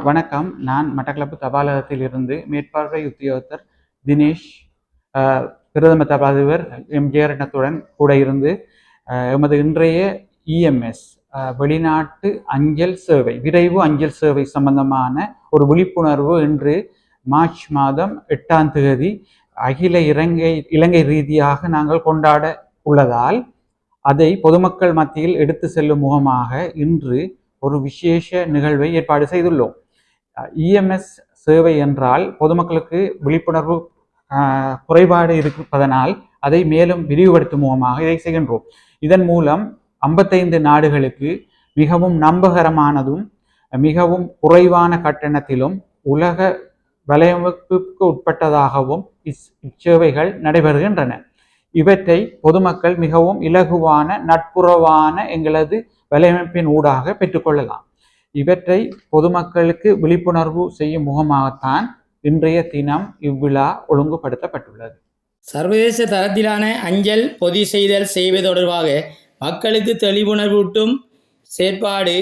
வணக்கம். நான் மட்டக்களப்பு தபாலகத்திலிருந்து மேற்பார்வை உத்தியோகத்தர் தினேஷ். பிரதம தபால் அதிபர் ஜெயரட்னத்துடன் கூட இருந்து எமது இன்றைய இஎம்எஸ் வெளிநாட்டு அஞ்சல் சேவை, விரைவு அஞ்சல் சேவை சம்பந்தமான ஒரு விழிப்புணர்வு இன்று மார்ச் மாதம் 8ஆம் தேதி அகில இலங்கை ரீதியாக நாங்கள் கொண்டாட உள்ளதால் அதை பொதுமக்கள் மத்தியில் எடுத்து செல்லும் முகமாக இன்று ஒரு விசேஷ நிகழ்வை ஏற்பாடு செய்துள்ளோம். இஎம்எஸ் சேவை என்றால் பொதுமக்களுக்கு விழிப்புணர்வு குறைபாடு இருப்பதனால் அதை மேலும் விரிவுபடுத்தும் முகமாக இதை செய்கின்றோம். இதன் மூலம் 55 நாடுகளுக்கு மிகவும் நம்பகரமானதும் மிகவும் குறைவான கட்டணத்திலும் உலக வலையமைப்புக்கு உட்பட்டதாகவும் இச்சேவைகள் நடைபெறுகின்றன. இவற்றை பொதுமக்கள் மிகவும் இலகுவான நட்புறவான எங்களது வலையமைப்பின் ஊடாக பெற்றுக்கொள்ளலாம். இவற்றை பொதுமக்களுக்கு விழிப்புணர்வு செய்யும் முகமாகத்தான் இன்றைய தினம் இவ்விழா ஒழுங்குபடுத்தப்பட்டுள்ளது. சர்வதேச தரத்திலான அஞ்சல் பொதி செய்தல் செய்வது தொடர்பாக மக்களுக்கு தெளிவுணர்வூட்டும் செயற்பாடு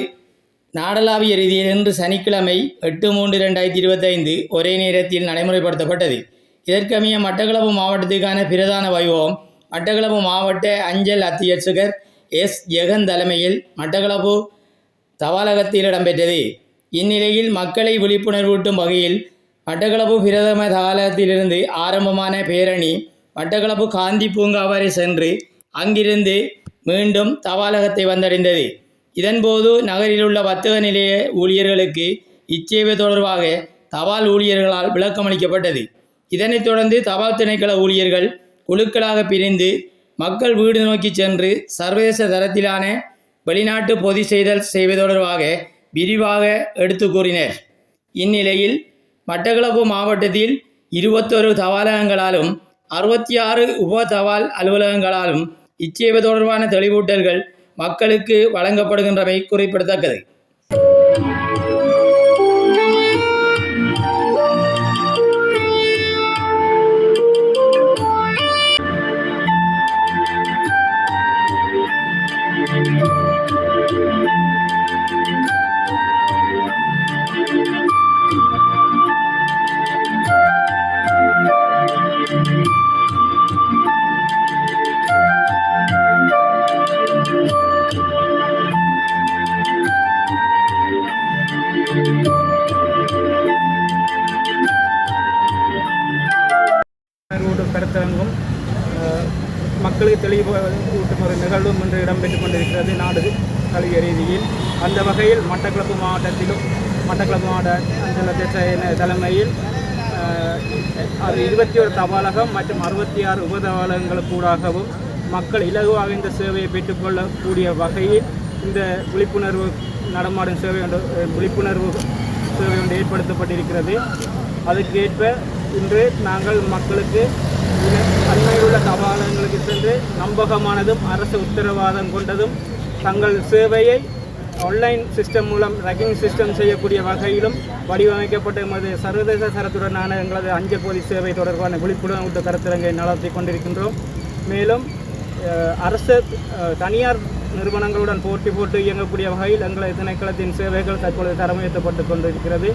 நாடளாவிய ரீதியில் இன்று சனிக்கிழமை 8/3/2025 ஒரே நேரத்தில் நடைமுறைப்படுத்தப்பட்டது. இதற்கமைய மட்டக்களப்பு மாவட்டத்துக்கான பிரதான வைபவம் மட்டக்களப்பு மாவட்ட அஞ்சல் அத்தியட்சகர் எஸ். ஜெகன் தலைமையில் மட்டக்களப்பு தபாலகத்தில் இடம்பெற்றது. இந்நிலையில் மக்களை விழிப்புணர்வூட்டும் வகையில் மட்டக்களப்பு பிரதம தபாலகத்திலிருந்து ஆரம்பமான பேரணி மட்டக்களப்பு காந்தி பூங்கா வரை சென்று அங்கிருந்து மீண்டும் தபாலகத்தை வந்தடைந்தது. இதன்போது நகரில் உள்ள வர்த்தக நிலைய ஊழியர்களுக்கு இச்சேவை தொடர்பாக தபால் ஊழியர்களால் விளக்கமளிக்கப்பட்டது. இதனைத் தொடர்ந்து தபால் திணைக்கள ஊழியர்கள் குழுக்களாக பிரிந்து மக்கள் வீடு நோக்கி சென்று சர்வதேச தரத்திலான வெளிநாட்டு பொதி செய்தல் செய்வது தொடர்பாக விரிவாக எடுத்து கூறினர். இந்நிலையில் மட்டக்களப்பு மாவட்டத்தில் 21 தபாலகங்களாலும் 66 உப தபால் அலுவலகங்களாலும் இச்சேவை தொடர்பான தெளிவூட்டல்கள் மக்களுக்கு வழங்கப்படுகின்றமை குறிப்பிடத்தக்கது. கருத்தரங்கும் மக்களுக்கு தெளிவூட்டும் ஒரு நிகழ்வும் இன்று இடம்பெற்றுக் கொண்டிருக்கிறது நாடு தழுவிய ரீதியில். அந்த வகையில் மட்டக்களப்பு மாவட்டத்திலும் மட்டக்களப்பு மாவட்ட அஞ்சல் அத்தியட்சகர் தலைமையில் அது 21 தபாலகம் மற்றும் 66 உப தபாலகங்களுக்கூடாகவும் மக்கள் இலகுவாக இந்த சேவையை பெற்றுக்கொள்ளக்கூடிய வகையில் இந்த விழிப்புணர்வு நடமாடும் விழிப்புணர்வு சேவை ஒன்று ஏற்படுத்தப்பட்டிருக்கிறது. அதுக்கேற்ப இன்று நாங்கள் மக்களுக்கு அண்மையில் உள்ள தபாலகங்களுக்கு சென்று நம்பகமானதும் அரசு உத்தரவாதம் கொண்டதும் தங்கள் சேவையை ஆன்லைன் சிஸ்டம் மூலம் ட்ராக்கிங் சிஸ்டம் செய்யக்கூடிய வகையிலும் வடிவமைக்கப்பட்ட எமது சர்வதேச தரத்துடனான எங்களது அஞ்சல் பொதி சேவை தொடர்பான விழிப்புணர்வு கருத்தரங்கை நடத்தி கொண்டிருக்கின்றோம். மேலும் அரசு தனியார் நிறுவனங்களுடன் போட்டி போட்டு இயங்கக்கூடிய வகையில் எங்களது திணைக்களத்தின் சேவைகள் தற்பொழுது தரம் உயர்த்தப்பட்டு கொண்டிருக்கிறது.